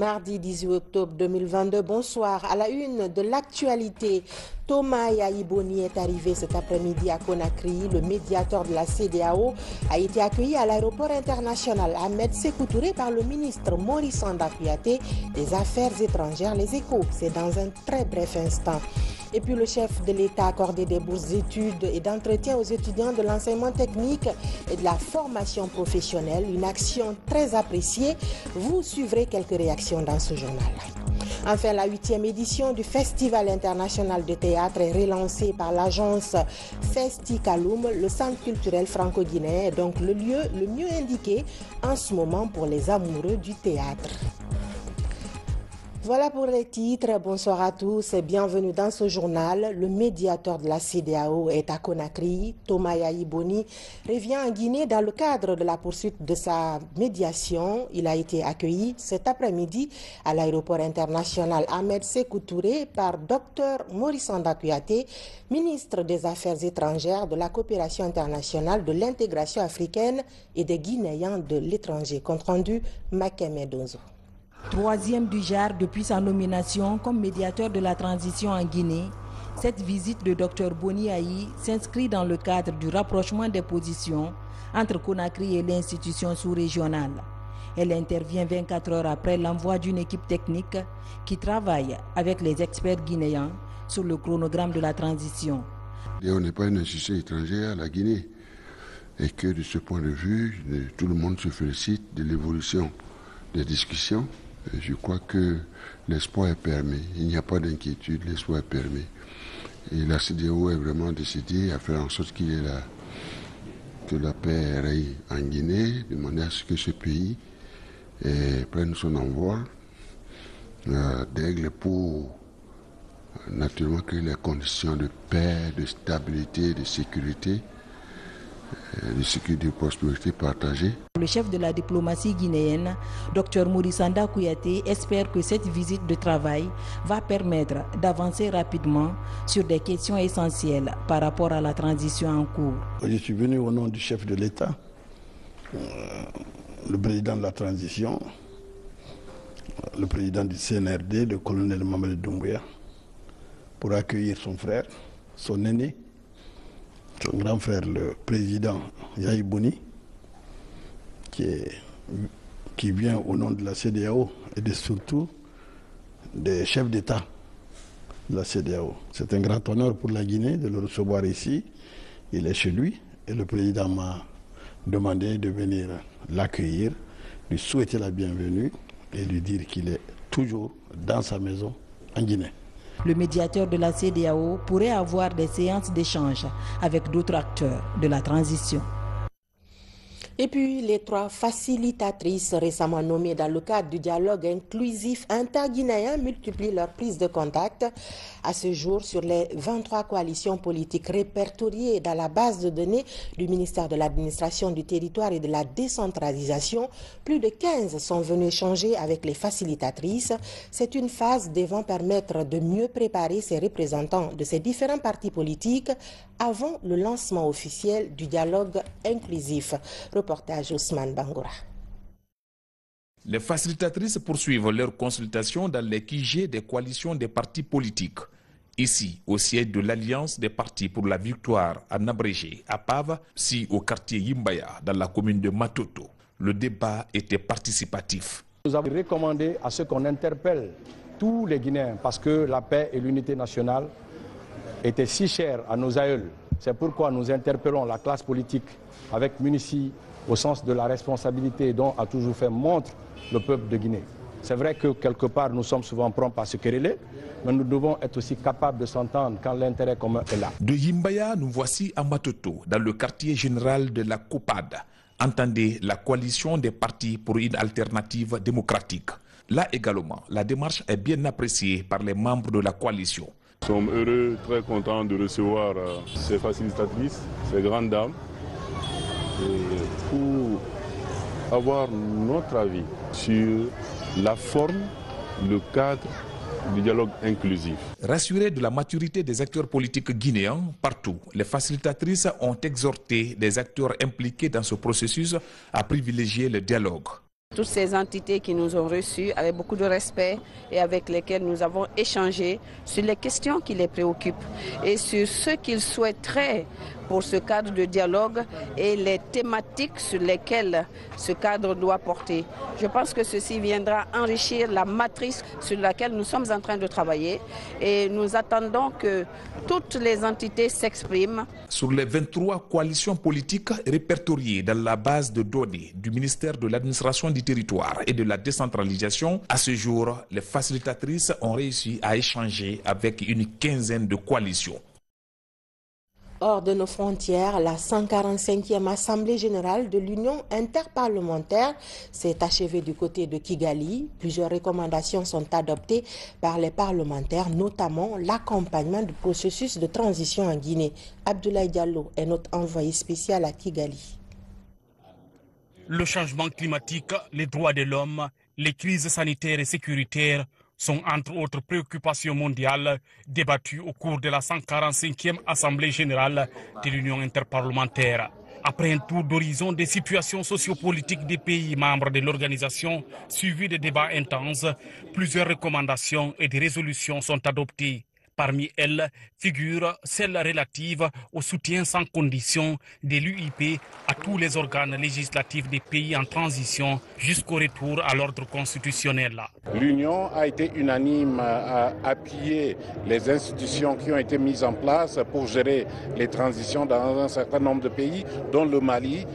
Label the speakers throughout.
Speaker 1: mardi 18 octobre 2022. Bonsoir. À la une de l'actualité, Thomas Yayi Boni est arrivé cet après-midi à Conakry. Le médiateur de la CEDEAO a été accueilli à l'aéroport international Ahmed Sékou Touré par le ministre Maurice Sanda Kouyaté des Affaires étrangères. Les Échos, c'est dans un très bref instant. Et puis le chef de l'État a accordé des bourses d'études et d'entretien aux étudiants de l'enseignement technique et de la formation professionnelle. Une action très appréciée. Vous suivrez quelques réactions dans ce journal. Enfin, la 8e édition du Festival international de théâtre est relancée par l'agence Festicaloum. Le centre culturel franco-guinéen est donc le lieu le mieux indiqué en ce moment pour les amoureux du théâtre. Voilà pour les titres. Bonsoir à tous et bienvenue dans ce journal. Le médiateur de la CEDEAO est à Conakry. Thomas Yayi Boni revient en Guinée dans le cadre de la poursuite de sa médiation. Il a été accueilli cet après-midi à l'aéroport international Ahmed Sékou Touré par Dr Maurice Sanda Kouyaté, ministre des Affaires étrangères, de la coopération internationale, de l'intégration africaine et des Guinéens de l'étranger. Compte rendu, Makeme Donzo.
Speaker 2: Troisième du genre depuis sa nomination comme médiateur de la transition en Guinée, cette visite de Dr Boni Yayi s'inscrit dans le cadre du rapprochement des positions entre Conakry et l'institution sous-régionale. Elle intervient 24 heures après l'envoi d'une équipe technique qui travaille avec les experts guinéens sur le chronogramme de la transition.
Speaker 3: On n'est pas une institution étrangère à la Guinée et que de ce point de vue, tout le monde se félicite de l'évolution des discussions. Je crois que l'espoir est permis. Il n'y a pas d'inquiétude, l'espoir est permis. Et la CEDEAO est vraiment décidée à faire en sorte que la paix règne en Guinée, de manière à ce que ce pays prenne son envol d'aigle pour naturellement créer les conditions de paix, de stabilité, de sécurité, de prospérité partagée.
Speaker 2: Le chef de la diplomatie guinéenne, Dr Maurice Sanda Kouyaté, espère que cette visite de travail va permettre d'avancer rapidement sur des questions essentielles par rapport à la transition en cours.
Speaker 4: Je suis venu au nom du chef de l'État, le président de la transition, le président du CNRD, le colonel Mamadou Doumbouya, pour accueillir son frère, son aîné, son grand frère, le président Yayi Boni, qui vient au nom de la CEDEAO et surtout des chefs d'État de la CEDEAO. C'est un grand honneur pour la Guinée de le recevoir ici. Il est chez lui et le président m'a demandé de venir l'accueillir, lui souhaiter la bienvenue et lui dire qu'il est toujours dans sa maison en Guinée.
Speaker 2: Le médiateur de la CEDEAO pourrait avoir des séances d'échange avec d'autres acteurs de la transition.
Speaker 1: Et puis, les 3 facilitatrices récemment nommées dans le cadre du dialogue inclusif interguinéen multiplient leurs prises de contact. À ce jour, sur les 23 coalitions politiques répertoriées dans la base de données du ministère de l'Administration du Territoire et de la Décentralisation, plus de 15 sont venus échanger avec les facilitatrices. C'est une phase devant permettre de mieux préparer ces représentants de ces différents partis politiques avant le lancement officiel du dialogue inclusif. Reportage Ousmane Bangoura.
Speaker 5: Les facilitatrices poursuivent leurs consultations dans les QG des coalitions des partis politiques. Ici, au siège de l'Alliance des partis pour la victoire en abrégé à Pave, si au quartier Yimbaya, dans la commune de Matoto, le débat était participatif.
Speaker 6: Nous avons recommandé à ce qu'on interpelle tous les Guinéens parce que la paix et l'unité nationale étaient si chères à nos aïeuls. C'est pourquoi nous interpellons la classe politique avec munici au sens de la responsabilité dont a toujours fait montre le peuple de Guinée. C'est vrai que quelque part nous sommes souvent prompts à se quereller, mais nous devons être aussi capables de s'entendre quand l'intérêt commun est là.
Speaker 5: De Yimbaya, nous voici à Matoto, dans le quartier général de la COPAD. Entendez la coalition des partis pour une alternative démocratique. Là également, la démarche est bien appréciée par les membres de la coalition.
Speaker 7: Nous sommes heureux, très contents de recevoir ces facilitatrices, ces grandes dames, pour avoir notre avis sur la forme, le cadre du dialogue inclusif.
Speaker 5: Rassurés de la maturité des acteurs politiques guinéens, partout, les facilitatrices ont exhorté les acteurs impliqués dans ce processus à privilégier le dialogue.
Speaker 8: Toutes ces entités qui nous ont reçus avec beaucoup de respect et avec lesquelles nous avons échangé sur les questions qui les préoccupent et sur ce qu'ils souhaiteraient pour ce cadre de dialogue et les thématiques sur lesquelles ce cadre doit porter. Je pense que ceci viendra enrichir la matrice sur laquelle nous sommes en train de travailler et nous attendons que toutes les entités s'expriment.
Speaker 5: Sur les 23 coalitions politiques répertoriées dans la base de données du ministère de l'Administration du Territoire et de la Décentralisation, à ce jour, les facilitatrices ont réussi à échanger avec une quinzaine de coalitions.
Speaker 1: Hors de nos frontières, la 145e Assemblée générale de l'Union interparlementaire s'est achevée du côté de Kigali. Plusieurs recommandations sont adoptées par les parlementaires, notamment l'accompagnement du processus de transition en Guinée. Abdoulaye Diallo est notre envoyé spécial à Kigali.
Speaker 9: Le changement climatique, les droits de l'homme, les crises sanitaires et sécuritaires sont entre autres préoccupations mondiales débattues au cours de la 145e Assemblée générale de l'Union interparlementaire. Après un tour d'horizon des situations sociopolitiques des pays membres de l'organisation, suivi de débats intenses, plusieurs recommandations et des résolutions sont adoptées. Parmi elles figure celle relative au soutien sans condition de l'UIP à tous les organes législatifs des pays en transition jusqu'au retour à l'ordre constitutionnel.
Speaker 10: L'Union a été unanime à appuyer les institutions qui ont été mises en place pour gérer les transitions dans un certain nombre de pays, dont le Mali,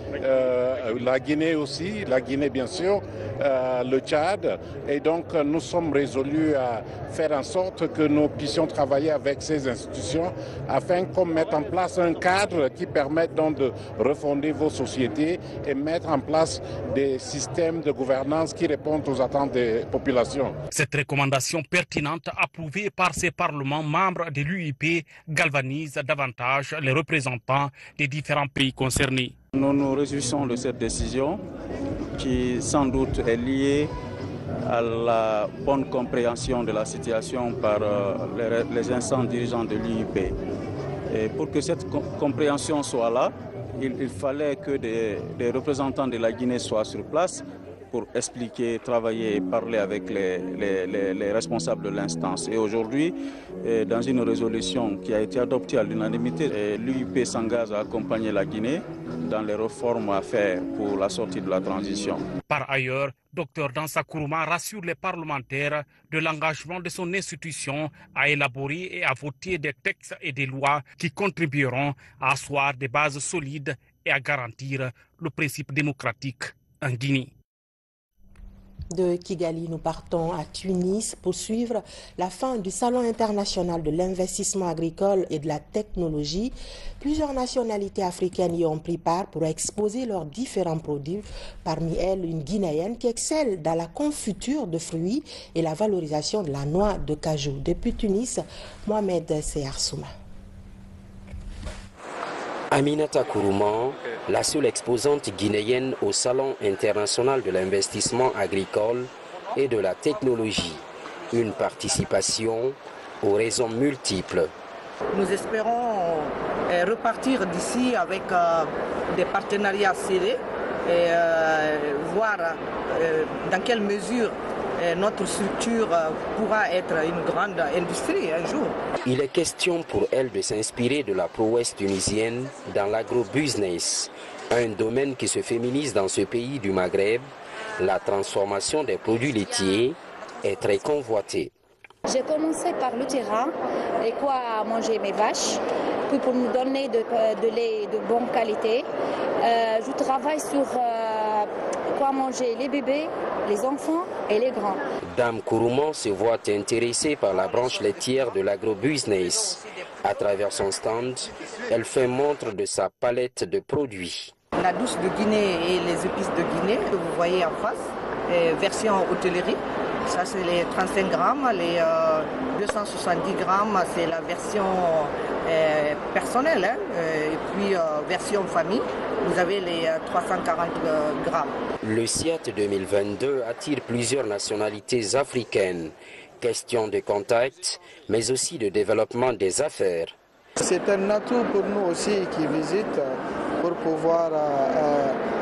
Speaker 10: la Guinée aussi, la Guinée bien sûr, le Tchad. Et donc nous sommes résolus à faire en sorte que nous puissions travailler avec ces institutions afin qu'on mette en place un cadre qui permette donc de refonder vos sociétés et mettre en place des systèmes de gouvernance qui répondent aux attentes des populations.
Speaker 9: Cette recommandation pertinente approuvée par ces parlements membres de l'UIP galvanise davantage les représentants des différents pays concernés.
Speaker 11: Nous nous réjouissons de cette décision qui sans doute est liée à la bonne compréhension de la situation par les instants dirigeants de l'UIP. Et pour que cette compréhension soit là, il fallait que des représentants de la Guinée soient sur place pour expliquer, travailler et parler avec les responsables de l'instance. Et aujourd'hui, dans une résolution qui a été adoptée à l'unanimité, l'UIP s'engage à accompagner la Guinée dans les réformes à faire pour la sortie de la transition.
Speaker 9: Par ailleurs, Dr Dansa Kourouma rassure les parlementaires de l'engagement de son institution à élaborer et à voter des textes et des lois qui contribueront à asseoir des bases solides et à garantir le principe démocratique en Guinée.
Speaker 1: De Kigali, nous partons à Tunis pour suivre la fin du Salon international de l'investissement agricole et de la technologie. Plusieurs nationalités africaines y ont pris part pour exposer leurs différents produits. Parmi elles, une Guinéenne qui excelle dans la confiture de fruits et la valorisation de la noix de cajou. Depuis Tunis, Mohamed Seyarsouma.
Speaker 12: Aminata Kourouma, la seule exposante guinéenne au Salon international de l'investissement agricole et de la technologie. Une participation aux raisons multiples.
Speaker 13: Nous espérons repartir d'ici avec des partenariats serrés et voir dans quelle mesure notre structure pourra être une grande industrie un jour.
Speaker 12: Il est question pour elle de s'inspirer de la prouesse tunisienne dans l'agrobusiness, un domaine qui se féminise dans ce pays du Maghreb. La transformation des produits laitiers est très convoitée.
Speaker 14: J'ai commencé par le terrain et quoi manger mes vaches, puis pour nous donner de lait de bonne qualité. Je travaille sur quoi manger les bébés, les enfants et les grands.
Speaker 12: Dame Kourouma se voit intéressée par la branche laitière de l'agrobusiness. À travers son stand, elle fait montre de sa palette de produits.
Speaker 13: La douce de Guinée et les épices de Guinée que vous voyez en face, version hôtellerie. Ça c'est les 35 grammes, les 270 grammes c'est la version personnelle, hein, et puis version famille, vous avez les 340 grammes.
Speaker 12: Le CIAT 2022 attire plusieurs nationalités africaines. Question de contact, mais aussi de développement des affaires.
Speaker 15: C'est un atout pour nous aussi qui visitent pour pouvoir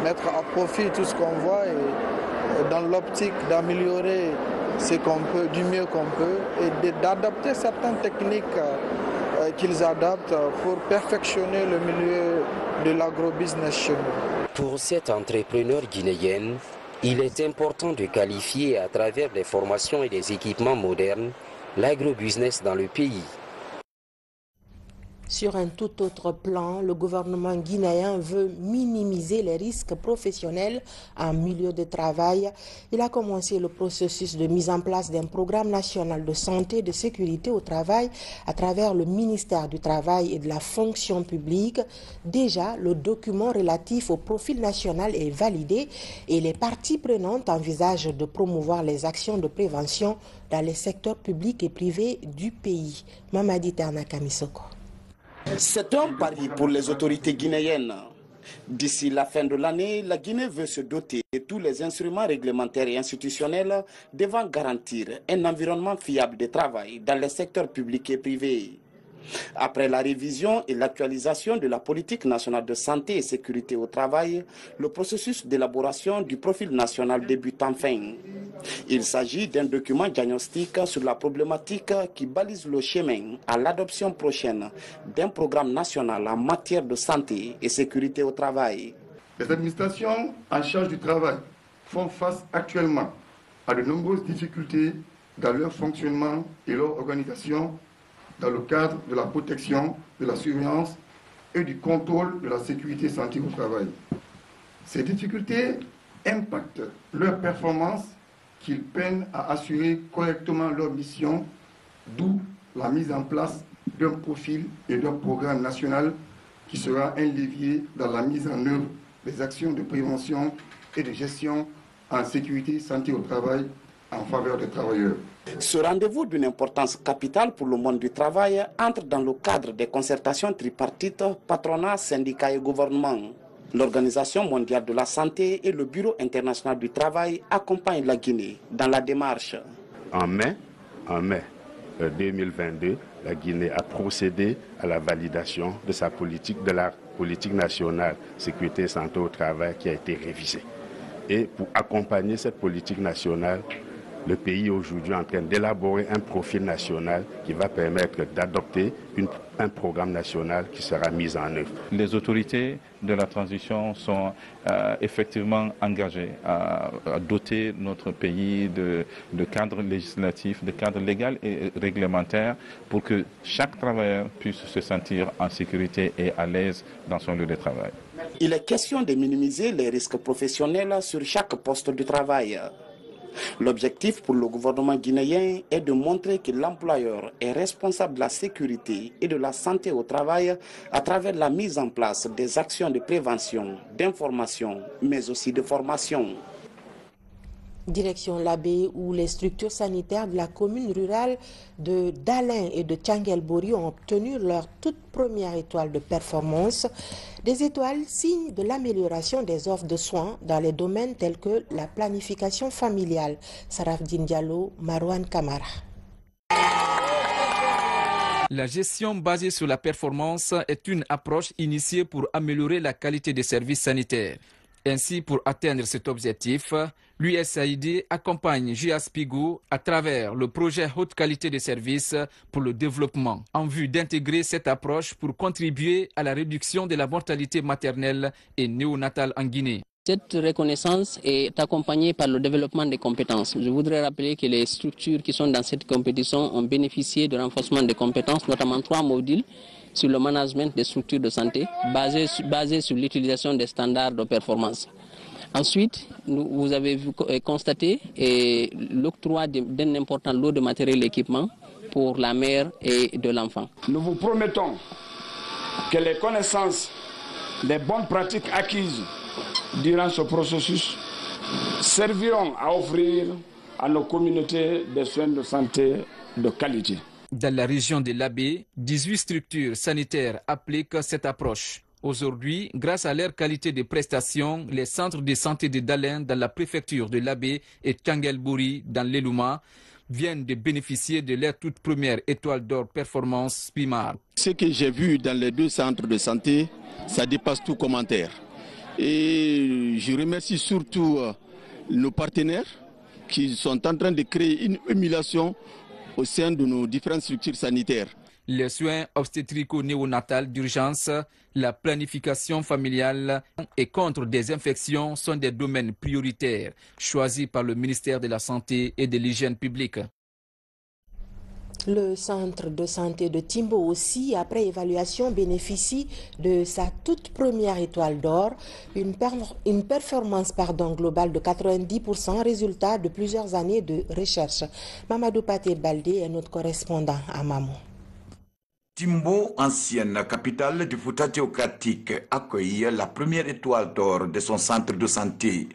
Speaker 15: mettre à profit tout ce qu'on voit et dans l'optique d'améliorer ce qu'on peut, du mieux qu'on peut, et d'adapter certaines techniques qu'ils adaptent pour perfectionner le milieu de l'agrobusiness chez nous.
Speaker 12: Pour cet entrepreneur guinéen, il est important de qualifier à travers des formations et des équipements modernes l'agrobusiness dans le pays.
Speaker 1: Sur un tout autre plan, le gouvernement guinéen veut minimiser les risques professionnels en milieu de travail. Il a commencé le processus de mise en place d'un programme national de santé et de sécurité au travail à travers le ministère du Travail et de la fonction publique. Déjà, le document relatif au profil national est validé et les parties prenantes envisagent de promouvoir les actions de prévention dans les secteurs publics et privés du pays. Mamadi Terna Kamisoko.
Speaker 16: C'est un pari pour les autorités guinéennes. D'ici la fin de l'année, la Guinée veut se doter de tous les instruments réglementaires et institutionnels devant garantir un environnement fiable de travail dans les secteurs publics et privés. Après la révision et l'actualisation de la politique nationale de santé et sécurité au travail, le processus d'élaboration du profil national débute enfin. Il s'agit d'un document diagnostique sur la problématique qui balise le chemin à l'adoption prochaine d'un programme national en matière de santé et sécurité au travail.
Speaker 17: Les administrations en charge du travail font face actuellement à de nombreuses difficultés dans leur fonctionnement et leur organisation dans le cadre de la protection, de la surveillance et du contrôle de la sécurité santé au travail. Ces difficultés impactent leur performance qu'ils peinent à assurer correctement leur mission, d'où la mise en place d'un profil et d'un programme national qui sera un levier dans la mise en œuvre des actions de prévention et de gestion en sécurité santé au travail en faveur des travailleurs.
Speaker 16: Ce rendez-vous d'une importance capitale pour le monde du travail entre dans le cadre des concertations tripartites, patronat, syndicats et gouvernement. L'Organisation mondiale de la santé et le Bureau international du travail accompagnent la Guinée dans la démarche.
Speaker 18: En mai 2022, la Guinée a procédé à la validation de sa politique, de la politique nationale sécurité et santé au travail qui a été révisée. Et pour accompagner cette politique nationale, le pays est aujourd'hui en train d'élaborer un profil national qui va permettre d'adopter un programme national qui sera mis en œuvre.
Speaker 19: Les autorités de la transition sont effectivement engagées à doter notre pays de cadres législatifs, de cadres légaux et réglementaires pour que chaque travailleur puisse se sentir en sécurité et à l'aise dans son lieu de travail.
Speaker 16: Il est question de minimiser les risques professionnels sur chaque poste de travail. L'objectif pour le gouvernement guinéen est de montrer que l'employeur est responsable de la sécurité et de la santé au travail à travers la mise en place des actions de prévention, d'information, mais aussi de formation.
Speaker 1: Direction Labé, où les structures sanitaires de la commune rurale de Dalen et de Tchanguelbori ont obtenu leur toute première étoile de performance. Des étoiles, signe de l'amélioration des offres de soins dans les domaines tels que la planification familiale. Sarafdine Diallo, Marouane Kamara.
Speaker 5: La gestion basée sur la performance est une approche initiée pour améliorer la qualité des services sanitaires. Ainsi, pour atteindre cet objectif, l'USAID accompagne JS Pigou à travers le projet Haute Qualité de Services pour le développement, en vue d'intégrer cette approche pour contribuer à la réduction de la mortalité maternelle et néonatale en Guinée.
Speaker 20: Cette reconnaissance est accompagnée par le développement des compétences. Je voudrais rappeler que les structures qui sont dans cette compétition ont bénéficié de renforcement des compétences, notamment 3 modules sur le management des structures de santé, basés sur l'utilisation des standards de performance. Ensuite, vous avez constaté l'octroi d'un important lot de matériel et équipement pour la mère et de l'enfant.
Speaker 21: Nous vous promettons que les connaissances, les bonnes pratiques acquises durant ce processus serviront à offrir à nos communautés des soins de santé de qualité.
Speaker 5: Dans la région de Labé, 18 structures sanitaires appliquent cette approche. Aujourd'hui, grâce à leur qualité de prestation, les centres de santé de Dalen dans la préfecture de Labé et Tchanguelbori dans l'Elouma viennent de bénéficier de leur toute première étoile d'or performance PIMAR.
Speaker 22: Ce que j'ai vu dans les 2 centres de santé, ça dépasse tout commentaire. Et je remercie surtout nos partenaires qui sont en train de créer une émulation au sein de nos différentes structures sanitaires.
Speaker 3: Les soins obstétrico-néonatales d'urgence, la planification familiale et contre des infections sont des domaines prioritaires choisis par le ministère de la Santé et de l'Hygiène publique.
Speaker 1: Le centre de santé de Timbo aussi, après évaluation, bénéficie de sa toute première étoile d'or, une performance globale de 90%, résultat de plusieurs années de recherche. Mamadou Paté Baldé est notre correspondant à Mamou.
Speaker 4: Timbo, ancienne capitale du Fouta théocratique, accueille la première étoile d'or de son centre de santé.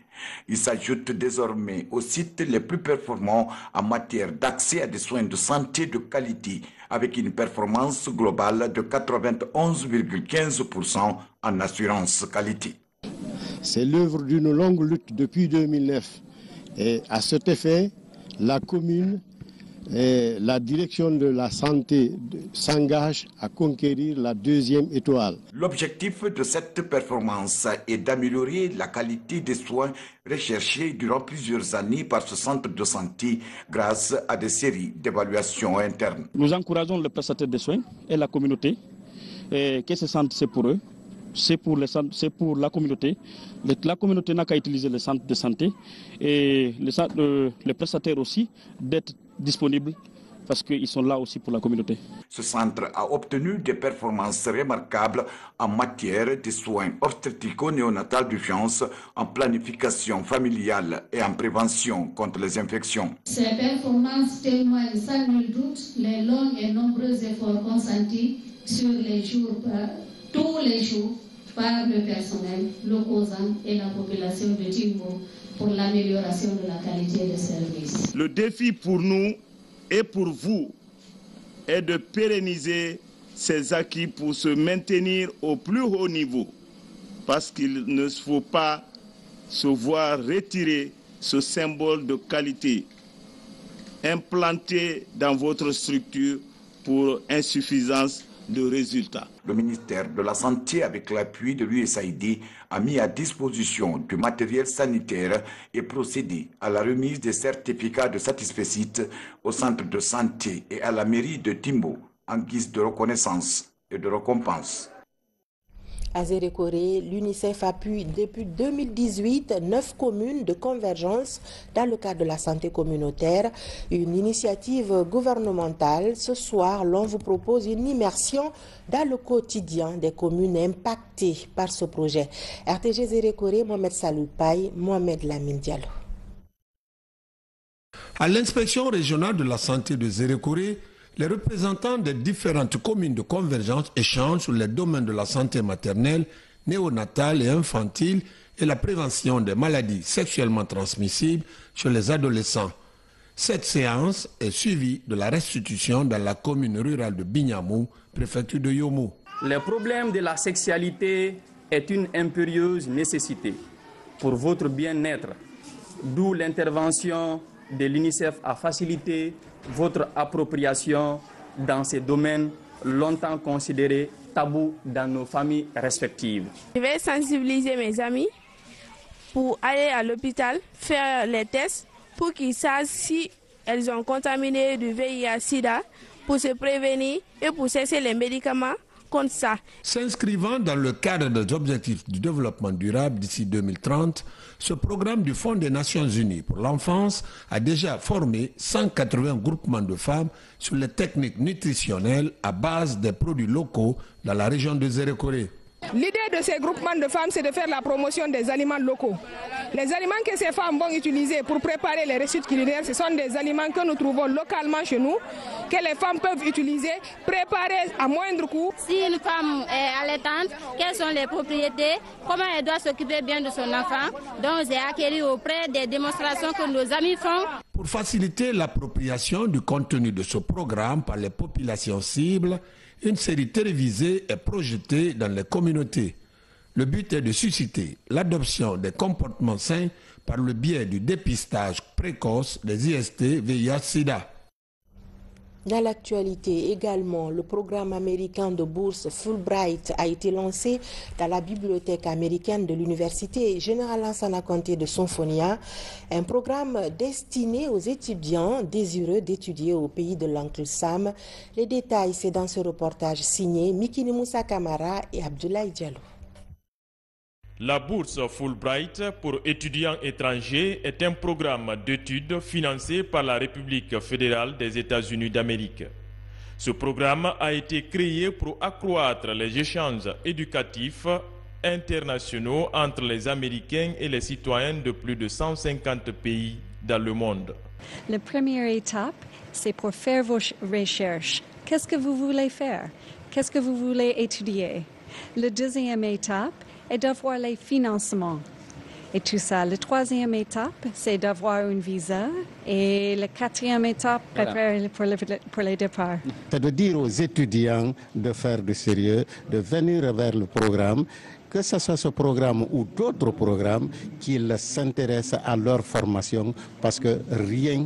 Speaker 4: Il s'ajoute désormais aux sites les plus performants en matière d'accès à des soins de santé de qualité, avec une performance globale de 91,15% en assurance qualité.
Speaker 23: C'est l'œuvre d'une longue lutte depuis 2009. Et à cet effet, la commune et la direction de la santé s'engage à conquérir la deuxième étoile.
Speaker 4: L'objectif de cette performance est d'améliorer la qualité des soins recherchés durant plusieurs années par ce centre de santé grâce à des séries d'évaluations internes.
Speaker 24: Nous encourageons les prestataires de soins et la communauté, et que ce centre c'est pour eux. C'est pour la communauté. La communauté n'a qu'à utiliser le centre de santé et les prestataires aussi d'être disponibles parce qu'ils sont là aussi pour la communauté.
Speaker 4: Ce centre a obtenu des performances remarquables en matière de soins obstétrico-néonatales d'urgence, en planification familiale et en prévention contre les infections.
Speaker 25: Ces performances témoignent sans nul doute les longs et nombreux efforts consentis sur les jours tous les jours par le personnel, l'opposant et la population de Timbo pour l'amélioration de la qualité des services.
Speaker 26: Le défi pour nous et pour vous est de pérenniser ces acquis pour se maintenir au plus haut niveau, parce qu'il ne faut pas se voir retirer ce symbole de qualité implanté dans votre structure pour insuffisance de résultats.
Speaker 4: Le ministère de la Santé, avec l'appui de l'USAID, a mis à disposition du matériel sanitaire et procédé à la remise des certificats de satisfecit au centre de santé et à la mairie de Timbo en guise de reconnaissance et de récompense.
Speaker 1: À Zérékoré, l'UNICEF appuie depuis 2018 9 communes de convergence dans le cadre de la santé communautaire, une initiative gouvernementale. Ce soir, l'on vous propose une immersion dans le quotidien des communes impactées par ce projet. RTG Zérékoré, Mohamed Saloupaï, Mohamed Lamine Diallo.
Speaker 27: À l'inspection régionale de la santé de Zérékoré, les représentants des différentes communes de convergence échangent sur les domaines de la santé maternelle, néonatale et infantile et la prévention des maladies sexuellement transmissibles chez les adolescents. Cette séance est suivie de la restitution dans la commune rurale de Bignamou, préfecture de Yomo.
Speaker 28: Le problème de la sexualité est une impérieuse nécessité pour votre bien-être, d'où l'intervention de l'UNICEF à faciliter votre appropriation dans ces domaines longtemps considérés tabous dans nos familles respectives.
Speaker 29: Je vais sensibiliser mes amis pour aller à l'hôpital, faire les tests pour qu'ils sachent si elles ont contaminé du VIH/SIDA pour se prévenir et pour cesser les médicaments contre ça.
Speaker 27: S'inscrivant dans le cadre des objectifs du développement durable d'ici 2030, ce programme du Fonds des Nations Unies pour l'enfance a déjà formé 180 groupements de femmes sur les techniques nutritionnelles à base des produits locaux dans la région de Zérékoré.
Speaker 30: L'idée de ces groupements de femmes, c'est de faire la promotion des aliments locaux. Les aliments que ces femmes vont utiliser pour préparer les recettes culinaires, ce sont des aliments que nous trouvons localement chez nous, que les femmes peuvent utiliser, préparer à moindre coût.
Speaker 31: Si une femme est allaitante, quelles sont les propriétés, comment elle doit s'occuper bien de son enfant. Donc j'ai acquis auprès des démonstrations que nos amis font.
Speaker 27: Pour faciliter l'appropriation du contenu de ce programme par les populations cibles, une série télévisée est projetée dans les communautés. Le but est de susciter l'adoption des comportements sains par le biais du dépistage précoce des IST VIH/SIDA.
Speaker 1: Dans l'actualité également, le programme américain de bourse Fulbright a été lancé dans la bibliothèque américaine de l'Université Générale Lansana Conté de Sonfonia, un programme destiné aux étudiants désireux d'étudier au pays de l'Oncle Sam. Les détails, c'est dans ce reportage signé Mikini Moussa Kamara et Abdoulaye Diallo.
Speaker 2: La bourse Fulbright pour étudiants étrangers est un programme d'études financé par la République fédérale des États-Unis d'Amérique. Ce programme a été créé pour accroître les échanges éducatifs internationaux entre les Américains et les citoyens de plus de 150 pays dans le monde.
Speaker 6: La première étape, c'est pour faire vos recherches. Qu'est-ce que vous voulez faire? Qu'est-ce que vous voulez étudier? La deuxième étape est d'avoir les financements. Et tout ça. La troisième étape, c'est d'avoir un visa. Et la quatrième étape, préparer pour les départs.
Speaker 23: C'est de dire aux étudiants de faire du sérieux, de venir vers le programme, que ce soit ce programme ou d'autres programmes, qu'ils s'intéressent à leur formation, parce que rien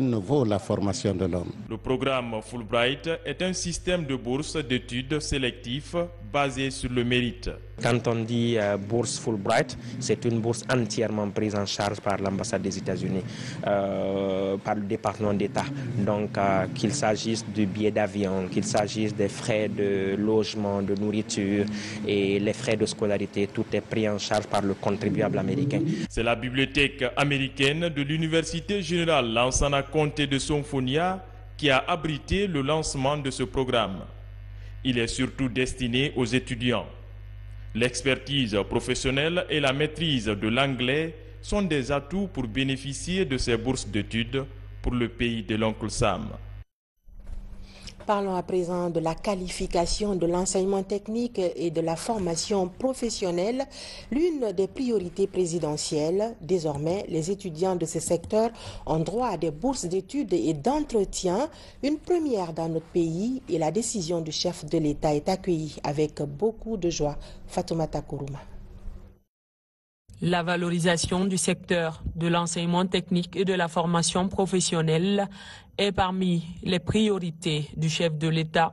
Speaker 23: ne vaut la formation de l'homme.
Speaker 2: Le programme Fulbright est un système de bourse d'études sélectif basé sur le mérite.
Speaker 7: Quand on dit bourse Fulbright, c'est une bourse entièrement prise en charge par l'ambassade des États-Unis, par le département d'État. Donc qu'il s'agisse du billet d'avion, qu'il s'agisse des frais de logement, de nourriture et les frais de scolarité, tout est pris en charge par le contribuable américain.
Speaker 2: C'est la bibliothèque américaine de l'Université Générale Lansana Conté de Sonfonia qui a abrité le lancement de ce programme. Il est surtout destiné aux étudiants. L'expertise professionnelle et la maîtrise de l'anglais sont des atouts pour bénéficier de ces bourses d'études pour le pays de l'Oncle Sam.
Speaker 1: Parlons à présent de la qualification de l'enseignement technique et de la formation professionnelle, l'une des priorités présidentielles. Désormais, les étudiants de ce secteur ont droit à des bourses d'études et d'entretien, une première dans notre pays, et la décision du chef de l'État est accueillie avec beaucoup de joie. Fatoumata Kourouma.
Speaker 8: La valorisation du secteur de l'enseignement technique et de la formation professionnelle est parmi les priorités du chef de l'État.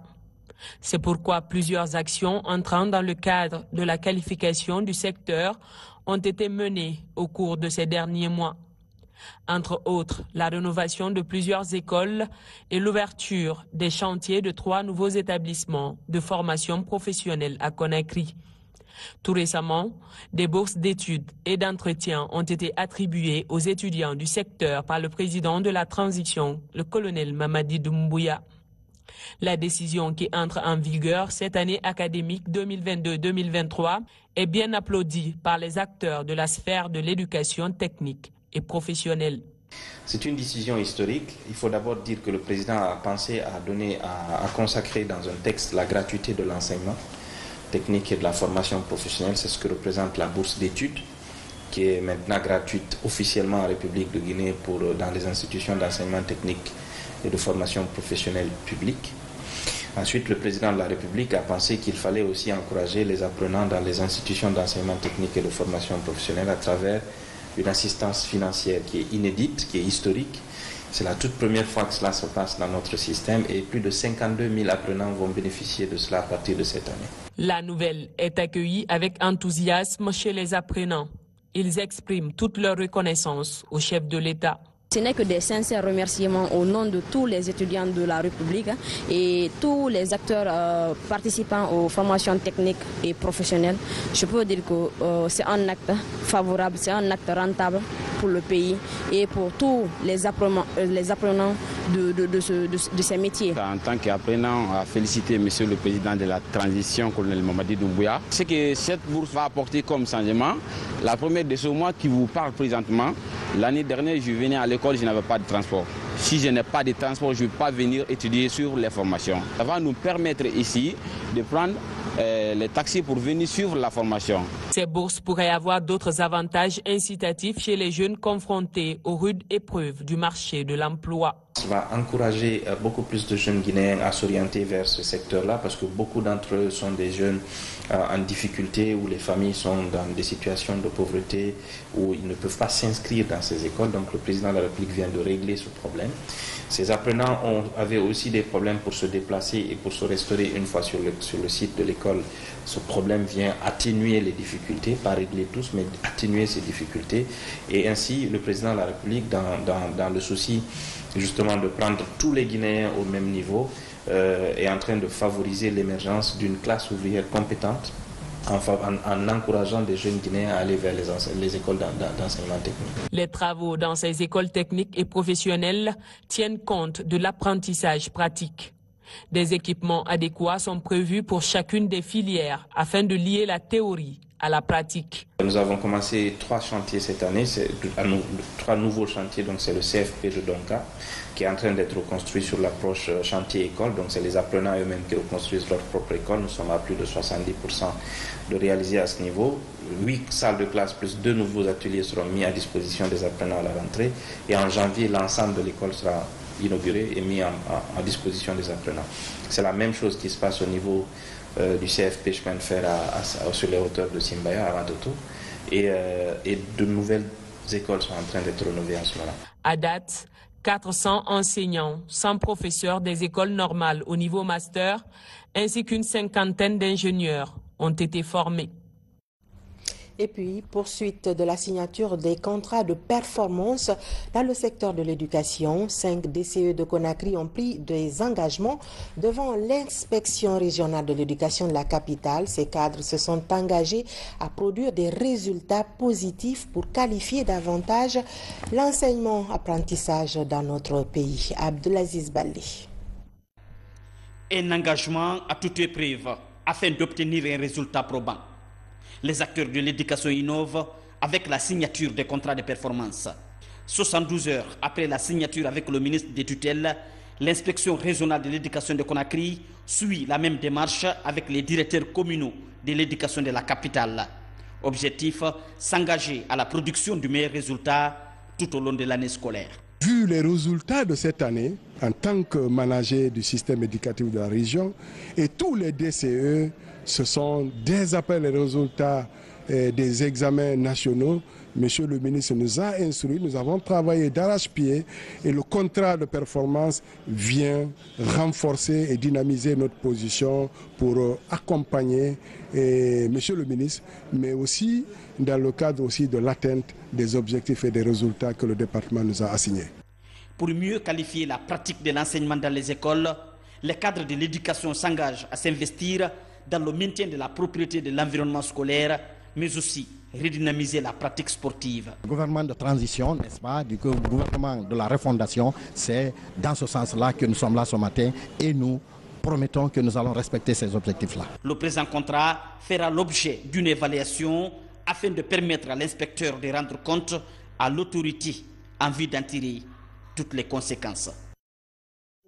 Speaker 8: C'est pourquoi plusieurs actions entrant dans le cadre de la qualification du secteur ont été menées au cours de ces derniers mois. Entre autres, la rénovation de plusieurs écoles et l'ouverture des chantiers de 3 nouveaux établissements de formation professionnelle à Conakry. Tout récemment, des bourses d'études et d'entretien ont été attribuées aux étudiants du secteur par le président de la transition, le colonel Mamadi Doumbouya. La décision qui entre en vigueur cette année académique 2022-2023 est bien applaudie par les acteurs de la sphère de l'éducation technique et professionnelle.
Speaker 7: C'est une décision historique. Il faut d'abord dire que le président a pensé à consacrer dans un texte la gratuité de l'enseignement technique et de la formation professionnelle. C'est ce que représente la bourse d'études, qui est maintenant gratuite officiellement en République de Guinée dans les institutions d'enseignement technique et de formation professionnelle publique. Ensuite, le président de la République a pensé qu'il fallait aussi encourager les apprenants dans les institutions d'enseignement technique et de formation professionnelle à travers une assistance financière qui est inédite, qui est historique. C'est la toute première fois que cela se passe dans notre système et plus de 52 000 apprenants vont bénéficier de cela à partir de cette année.
Speaker 8: La nouvelle est accueillie avec enthousiasme chez les apprenants. Ils expriment toute leur reconnaissance au chef de l'État.
Speaker 9: Ce n'est que des sincères remerciements au nom de tous les étudiants de la République et tous les acteurs participant aux formations techniques et professionnelles. Je peux dire que c'est un acte favorable, c'est un acte rentable pour le pays et pour tous les apprenants de ces métiers.
Speaker 10: En tant qu'apprenant, à féliciter Monsieur le Président de la transition, colonel Mamadi Doumbouya. Ce que cette bourse va apporter comme changement, la première de ce mois qui vous parle présentement, l'année dernière je venais à l'école, je n'avais pas de transport. Si je n'ai pas de transport, je ne vais pas venir étudier sur les formations. Ça va nous permettre ici de prendre les taxis pour venir suivre la formation.
Speaker 8: Ces bourses pourraient avoir d'autres avantages incitatifs chez les jeunes confrontés aux rudes épreuves du marché de l'emploi.
Speaker 7: Ça va encourager beaucoup plus de jeunes Guinéens à s'orienter vers ce secteur-là parce que beaucoup d'entre eux sont des jeunes en difficulté où les familles sont dans des situations de pauvreté où ils ne peuvent pas s'inscrire dans ces écoles. Donc le président de la République vient de régler ce problème. Ces apprenants avaient aussi des problèmes pour se déplacer et pour se restaurer une fois sur le site de l'école. Ce problème vient atténuer les difficultés, pas régler tous, mais atténuer ces difficultés. Et ainsi, le président de la République, dans le souci justement de prendre tous les Guinéens au même niveau, est en train de favoriser l'émergence d'une classe ouvrière compétente en encourageant des jeunes Guinéens à aller vers les écoles d'enseignement technique.
Speaker 8: Les travaux dans ces écoles techniques et professionnelles tiennent compte de l'apprentissage pratique. Des équipements adéquats sont prévus pour chacune des filières afin de lier la théorie à la pratique.
Speaker 7: Nous avons commencé 3 chantiers cette année, 3 nouveaux chantiers, donc c'est le CFP de Donka qui est en train d'être reconstruit sur l'approche chantier-école, donc c'est les apprenants eux-mêmes qui reconstruisent leur propre école. Nous sommes à plus de 70% de réaliser à ce niveau. 8 salles de classe plus 2 nouveaux ateliers seront mis à disposition des apprenants à la rentrée et en janvier l'ensemble de l'école sera inauguré et mis à disposition des apprenants. C'est la même chose qui se passe au niveau du CFP chemin de fer sur les hauteurs de Simbaya à Matoto et de nouvelles écoles sont en train d'être rénovées en ce moment.
Speaker 8: À date, 400 enseignants, 100 professeurs des écoles normales au niveau master ainsi qu'une 50aine d'ingénieurs ont été formés.
Speaker 1: Et puis, poursuite de la signature des contrats de performance dans le secteur de l'éducation. 5 DCE de Conakry ont pris des engagements devant l'inspection régionale de l'éducation de la capitale. Ces cadres se sont engagés à produire des résultats positifs pour qualifier davantage l'enseignement-apprentissage dans notre pays. Abdelaziz Bali.
Speaker 11: Un engagement à toute épreuve afin d'obtenir un résultat probant. Les acteurs de l'éducation innovent avec la signature des contrats de performance. 72 heures après la signature avec le ministre des tutelles, l'inspection régionale de l'éducation de Conakry suit la même démarche avec les directeurs communaux de l'éducation de la capitale. Objectif, s'engager à la production du meilleur résultat tout au long de l'année scolaire.
Speaker 12: Vu les résultats de cette année, en tant que manager du système éducatif de la région, et tous les DCE, ce sont dès après les résultats des examens nationaux. Monsieur le ministre nous a instruits, nous avons travaillé d'arrache-pied et le contrat de performance vient renforcer et dynamiser notre position pour accompagner Monsieur le ministre, mais aussi dans le cadre aussi de l'atteinte des objectifs et des résultats que le département nous a assignés.
Speaker 11: Pour mieux qualifier la pratique de l'enseignement dans les écoles, les cadres de l'éducation s'engagent à s'investir dans le maintien de la propriété de l'environnement scolaire, mais aussi redynamiser la pratique sportive.
Speaker 13: Le gouvernement de transition, n'est-ce pas, du gouvernement de la refondation, c'est dans ce sens-là que nous sommes là ce matin et nous promettons que nous allons respecter ces objectifs-là.
Speaker 11: Le présent contrat fera l'objet d'une évaluation afin de permettre à l'inspecteur de rendre compte à l'autorité en vue d'en tirer toutes les conséquences.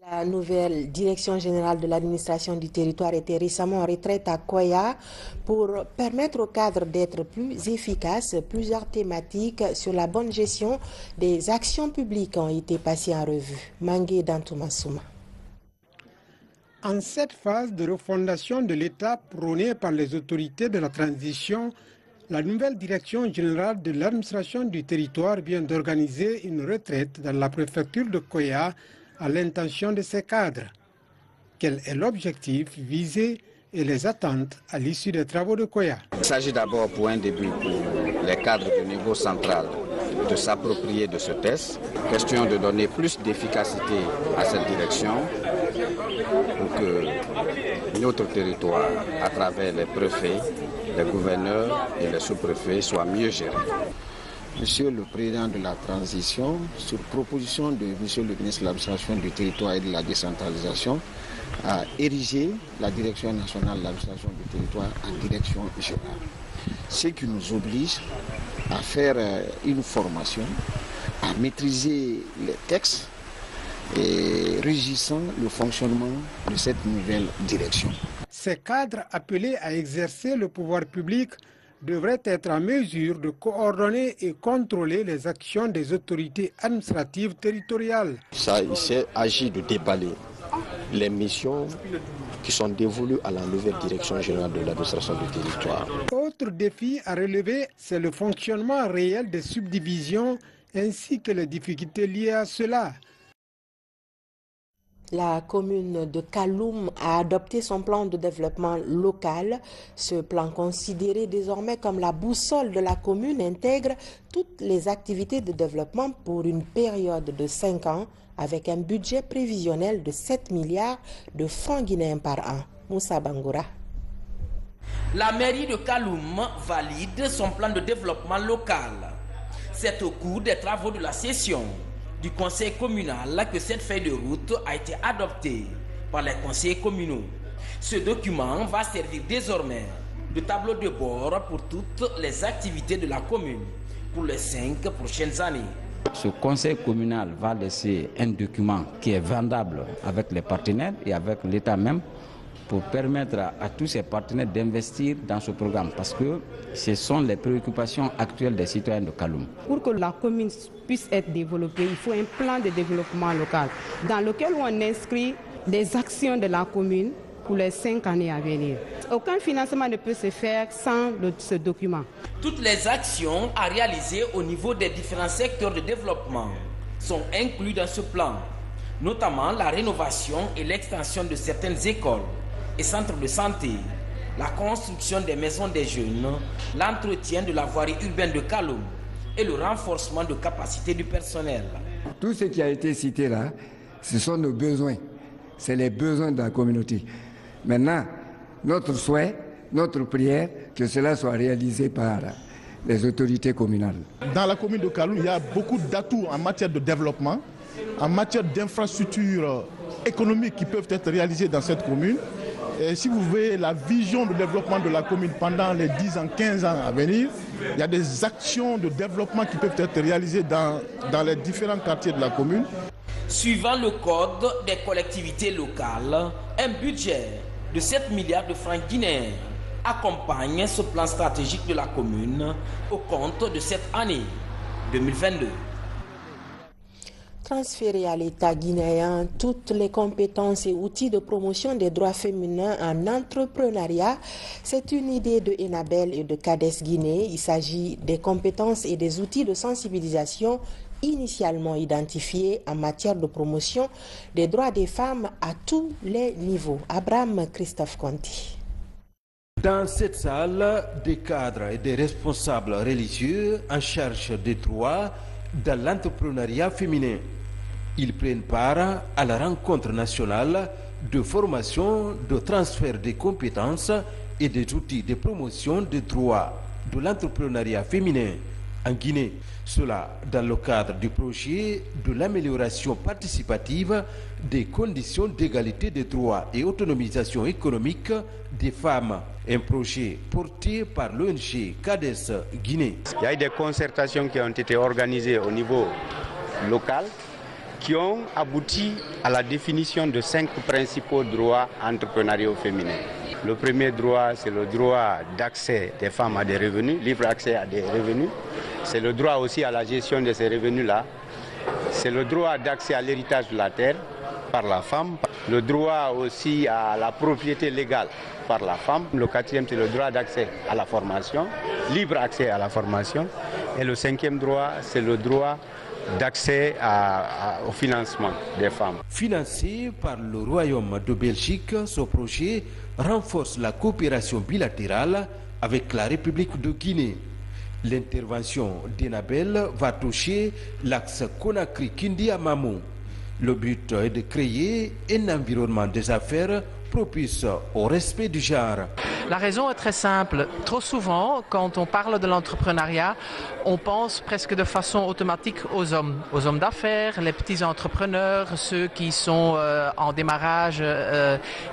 Speaker 1: La nouvelle direction générale de l'administration du territoire était récemment en retraite à Koya pour permettre aux cadres d'être plus efficaces. Plusieurs thématiques sur la bonne gestion des actions publiques ont été passées en revue. Mangué Dantoumassouma.
Speaker 14: En cette phase de refondation de l'État prônée par les autorités de la transition, la nouvelle direction générale de l'administration du territoire vient d'organiser une retraite dans la préfecture de Koya à l'intention de ses cadres. Quel est l'objectif visé et les attentes à l'issue des travaux de Koya?
Speaker 10: Il s'agit d'abord pour un début pour les cadres du niveau central de s'approprier de ce test. Question de donner plus d'efficacité à cette direction pour que notre territoire, à travers les préfets, les gouverneurs et les sous-préfets, soit mieux géré.
Speaker 13: Monsieur le Président de la Transition, sur proposition de Monsieur le Ministre de l'Administration du Territoire et de la Décentralisation, a érigé la Direction nationale de l'administration du territoire en direction générale. Ce qui nous oblige à faire une formation, à maîtriser les textes et régissant le fonctionnement de cette nouvelle direction.
Speaker 14: Ces cadres appelés à exercer le pouvoir public devrait être en mesure de coordonner et contrôler les actions des autorités administratives territoriales.
Speaker 23: Il s'agit de déballer les missions qui sont dévolues à la nouvelle direction générale de l'administration du territoire.
Speaker 14: Autre défi à relever, c'est le fonctionnement réel des subdivisions ainsi que les difficultés liées à cela.
Speaker 1: La commune de Kaloum a adopté son plan de développement local. Ce plan, considéré désormais comme la boussole de la commune, intègre toutes les activités de développement pour une période de 5 ans avec un budget prévisionnel de 7 milliards de francs guinéens par an. Moussa Bangoura.
Speaker 3: La mairie de Kaloum valide son plan de développement local. C'est au cours des travaux de la session du conseil communal que cette feuille de route a été adoptée par les conseillers communaux. Ce document va servir désormais de tableau de bord pour toutes les activités de la commune pour les 5 prochaines années.
Speaker 10: Ce conseil communal va laisser un document qui est vendable avec les partenaires et avec l'État même pour permettre à tous ces partenaires d'investir dans ce programme parce que ce sont les préoccupations actuelles des citoyens de Kaloum.
Speaker 5: Pour que la commune puisse être développée, il faut un plan de développement local dans lequel on inscrit des actions de la commune pour les 5 années à venir. Aucun financement ne peut se faire sans ce document.
Speaker 3: Toutes les actions à réaliser au niveau des différents secteurs de développement sont incluses dans ce plan, notamment la rénovation et l'extension de certaines écoles et centres de santé, la construction des maisons des jeunes, l'entretien de la voirie urbaine de Kaloum et le renforcement de capacité du personnel.
Speaker 15: Tout ce qui a été cité là, ce sont nos besoins. C'est les besoins de la communauté. Maintenant, notre souhait, notre prière, que cela soit réalisé par les autorités communales.
Speaker 16: Dans la commune de Kaloum, il y a beaucoup d'atouts en matière de développement, en matière d'infrastructures économiques qui peuvent être réalisées dans cette commune. Et si vous voyez la vision de développement de la commune pendant les 10 ans, 15 ans à venir, il y a des actions de développement qui peuvent être réalisées dans les différents quartiers de la commune.
Speaker 3: Suivant le code des collectivités locales, un budget de 7 milliards de francs guinéens accompagne ce plan stratégique de la commune au compte de cette année 2022.
Speaker 1: Transférer à l'État guinéen toutes les compétences et outils de promotion des droits féminins en entrepreneuriat, c'est une idée de Enabel et de CADES Guinée. Il s'agit des compétences et des outils de sensibilisation initialement identifiés en matière de promotion des droits des femmes à tous les niveaux. Abraham Christophe Conti.
Speaker 17: Dans cette salle, des cadres et des responsables religieux en charge des droits dans l'entrepreneuriat féminin. Ils prennent part à la rencontre nationale de formation, de transfert des compétences et des outils de promotion des droits de l'entrepreneuriat féminin en Guinée. Cela dans le cadre du projet de l'amélioration participative des conditions d'égalité des droits et autonomisation économique des femmes. Un projet porté par l'ONG CADES Guinée.
Speaker 18: Il y a eu des concertations qui ont été organisées au niveau local qui ont abouti à la définition de 5 principaux droits entrepreneuriaux féminins. Le premier droit, c'est le droit d'accès des femmes à des revenus, libre accès à des revenus. C'est le droit aussi à la gestion de ces revenus-là. C'est le droit d'accès à l'héritage de la terre par la femme. Le droit aussi à la propriété légale par la femme. Le 4e, c'est le droit d'accès à la formation, libre accès à la formation. Et le 5e droit, c'est le droit d'accès au financement des femmes.
Speaker 17: Financé par le Royaume de Belgique, ce projet renforce la coopération bilatérale avec la République de Guinée. L'intervention d'Enabel va toucher l'axe Conakry-Kindi-Amamou. Le but est de créer un environnement des affaires propice au respect du genre.
Speaker 19: La raison est très simple. Trop souvent, quand on parle de l'entrepreneuriat, on pense presque de façon automatique aux hommes d'affaires, les petits entrepreneurs, ceux qui sont en démarrage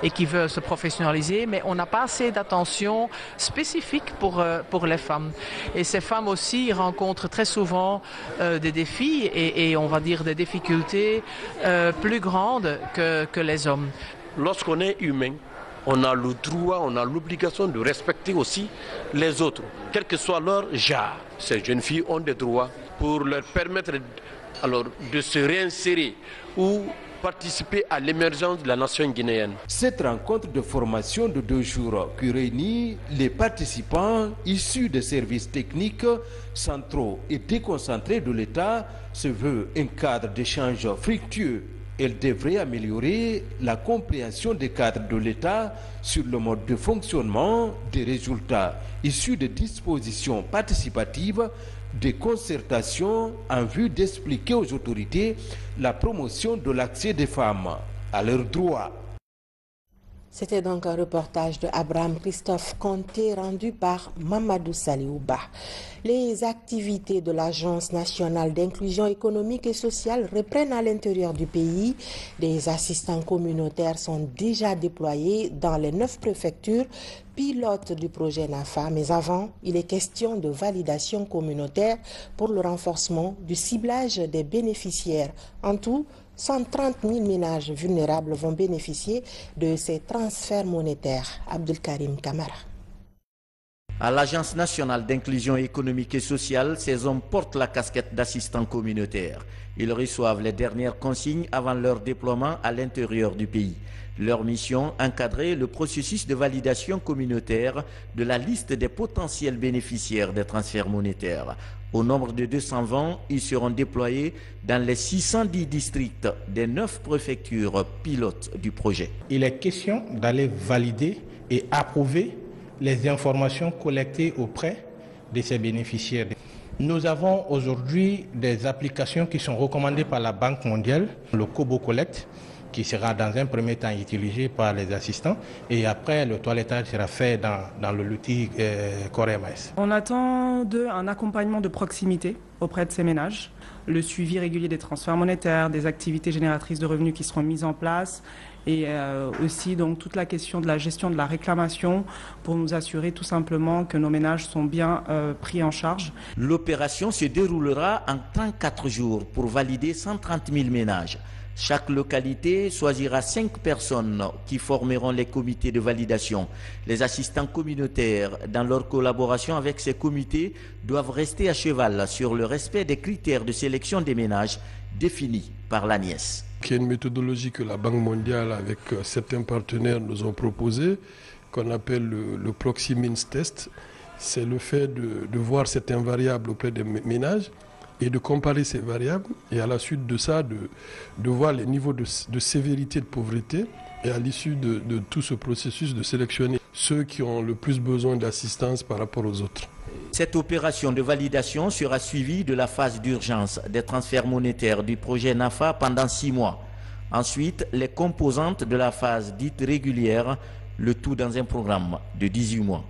Speaker 19: et qui veulent se professionnaliser, mais on n'a pas assez d'attention spécifique pour les femmes. Et ces femmes aussi rencontrent très souvent des défis et on va dire des difficultés plus grandes que les hommes.
Speaker 20: Lorsqu'on est humain,
Speaker 17: on a le droit, on a l'obligation de respecter aussi les autres, quel que soit leur genre. Ces jeunes filles ont des droits pour leur permettre alors, de se réinsérer ou participer à l'émergence de la nation guinéenne.
Speaker 4: Cette rencontre de formation de 2 jours qui réunit les participants issus des services techniques centraux et déconcentrés de l'État se veut un cadre d'échange fructueux. Elle devrait améliorer la compréhension des cadres de l'État sur le mode de fonctionnement des résultats issus des dispositions participatives, des concertations en vue d'expliquer aux autorités la promotion de l'accès des femmes à leurs droits.
Speaker 1: C'était donc un reportage de Abraham Christophe Conté rendu par Mamadou Saliouba. Les activités de l'Agence nationale d'inclusion économique et sociale reprennent à l'intérieur du pays. Des assistants communautaires sont déjà déployés dans les 9 préfectures pilotes du projet NAFA. Mais avant, il est question de validation communautaire pour le renforcement du ciblage des bénéficiaires. En tout, 130 000 ménages vulnérables vont bénéficier de ces transferts monétaires. Abdelkarim Kamara.
Speaker 20: À l'Agence nationale d'inclusion économique et sociale, ces hommes portent la casquette d'assistants communautaires. Ils reçoivent les dernières consignes avant leur déploiement à l'intérieur du pays. Leur mission, encadrer le processus de validation communautaire de la liste des potentiels bénéficiaires des transferts monétaires. Au nombre de 220, ils seront déployés dans les 610 districts des 9 préfectures pilotes du projet.
Speaker 21: Il est question d'aller valider et approuver les informations collectées auprès de ces bénéficiaires. Nous avons aujourd'hui des applications qui sont recommandées par la Banque mondiale, le Kobo Collect, qui sera dans un premier temps utilisé par les assistants et après le toilettage sera fait dans l'outil CoreMS.
Speaker 22: On attend un accompagnement de proximité auprès de ces ménages, le suivi régulier des transferts monétaires, des activités génératrices de revenus qui seront mises en place et aussi donc toute la question de la gestion de la réclamation pour nous assurer tout simplement que nos ménages sont bien pris en charge.
Speaker 20: L'opération se déroulera en 34 jours pour valider 130 000 ménages. Chaque localité choisira 5 personnes qui formeront les comités de validation. Les assistants communautaires, dans leur collaboration avec ces comités, doivent rester à cheval sur le respect des critères de sélection des ménages définis par l'ANIES.
Speaker 27: Il y a une méthodologie que la Banque mondiale, avec certains partenaires, nous ont proposée, qu'on appelle le Proxy Means Test. C'est le fait de voir certaines variables auprès des ménages et de comparer ces variables et à la suite de ça de voir les niveaux de sévérité de pauvreté et à l'issue de tout ce processus de sélectionner ceux qui ont le plus besoin d'assistance par rapport aux autres.
Speaker 20: Cette opération de validation sera suivie de la phase d'urgence des transferts monétaires du projet NAFA pendant 6 mois. Ensuite, les composantes de la phase dite régulière, le tout dans un programme de 18 mois.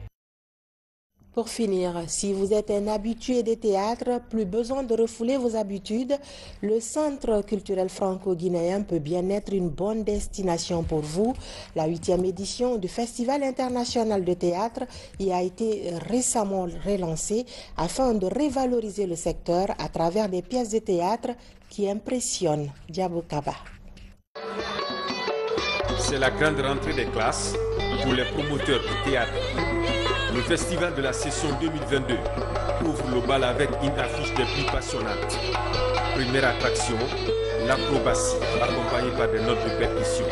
Speaker 1: Pour finir, si vous êtes un habitué des théâtres, plus besoin de refouler vos habitudes, le Centre culturel franco-guinéen peut bien être une bonne destination pour vous. La 8e édition du Festival international de théâtre y a été récemment relancée afin de revaloriser le secteur à travers des pièces de théâtre qui impressionnent. Diabo Kaba.
Speaker 24: C'est la grande rentrée des classes pour les promoteurs du théâtre. Le festival de la session 2022 ouvre le bal avec une affiche des plus passionnantes. Première attraction, l'acrobatie, accompagnée par des notes de percussion.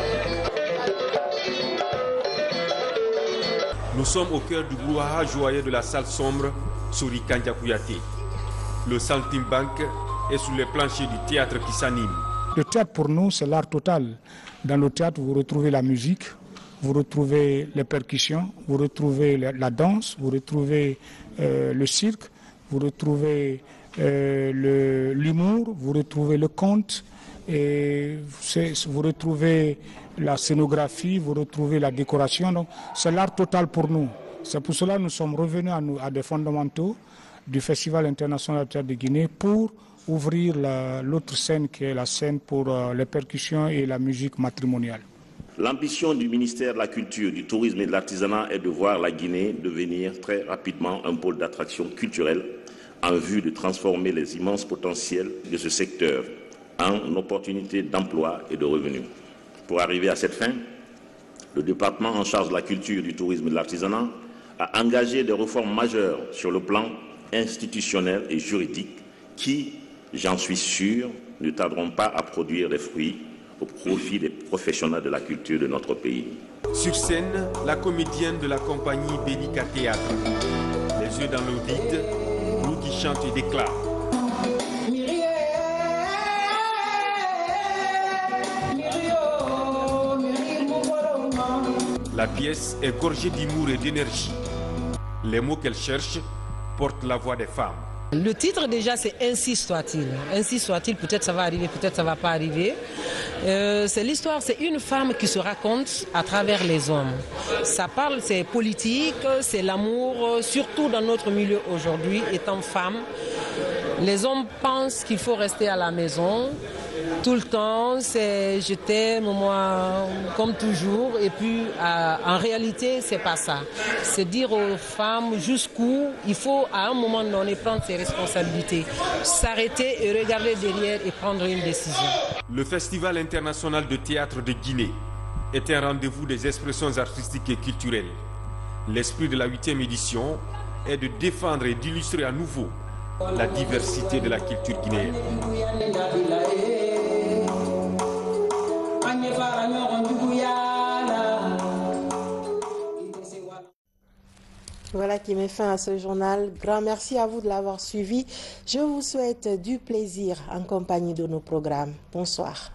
Speaker 24: Nous sommes au cœur du brouhaha joyeux de la salle sombre Sori Kandja Kouyaté. Le saltimbanque est sous les planchers du théâtre qui s'anime.
Speaker 25: Le théâtre pour nous, c'est l'art total. Dans le théâtre, vous retrouvez la musique, vous retrouvez les percussions, vous retrouvez la danse, vous retrouvez le cirque, vous retrouvez l'humour, vous retrouvez le conte, et vous retrouvez la scénographie, vous retrouvez la décoration. Donc c'est l'art total pour nous. C'est pour cela que nous sommes revenus à des fondamentaux du Festival international de théâtre de Guinée pour ouvrir l'autre scène qui est la scène pour les percussions et la musique matrimoniale.
Speaker 26: L'ambition du ministère de la Culture, du Tourisme et de l'Artisanat est de voir la Guinée devenir très rapidement un pôle d'attraction culturelle en vue de transformer les immenses potentiels de ce secteur en opportunités d'emploi et de revenus. Pour arriver à cette fin, le département en charge de la culture, du tourisme et de l'artisanat a engagé des réformes majeures sur le plan institutionnel et juridique qui, j'en suis sûr, ne tarderont pas à produire des fruits au profit des professionnels de la culture de notre pays.
Speaker 24: Sur scène, la comédienne de la compagnie Bellica Théâtre. Les yeux dans l'eau vide, nous qui chante et déclare. La pièce est gorgée d'humour et d'énergie. Les mots qu'elle cherche portent la voix des femmes.
Speaker 2: Le titre déjà c'est Ainsi soit-il. Ainsi soit-il, peut-être ça va arriver, peut-être ça va pas arriver. C'est l'histoire, c'est une femme qui se raconte à travers les hommes. Ça parle, c'est politique, c'est l'amour, surtout dans notre milieu aujourd'hui, étant femme. Les hommes pensent qu'il faut rester à la maison. Tout le temps, c'est je t'aime, moi, comme toujours. Et puis, en réalité, c'est pas ça. C'est dire aux femmes jusqu'où il faut, à un moment donné, prendre ses responsabilités, s'arrêter et regarder derrière et prendre une décision.
Speaker 24: Le Festival international de théâtre de Guinée est un rendez-vous des expressions artistiques et culturelles. L'esprit de la 8e édition est de défendre et d'illustrer à nouveau la diversité de la culture guinéenne.
Speaker 1: Voilà qui met fin à ce journal. Grand merci à vous de l'avoir suivi. Je vous souhaite du plaisir en compagnie de nos programmes. Bonsoir.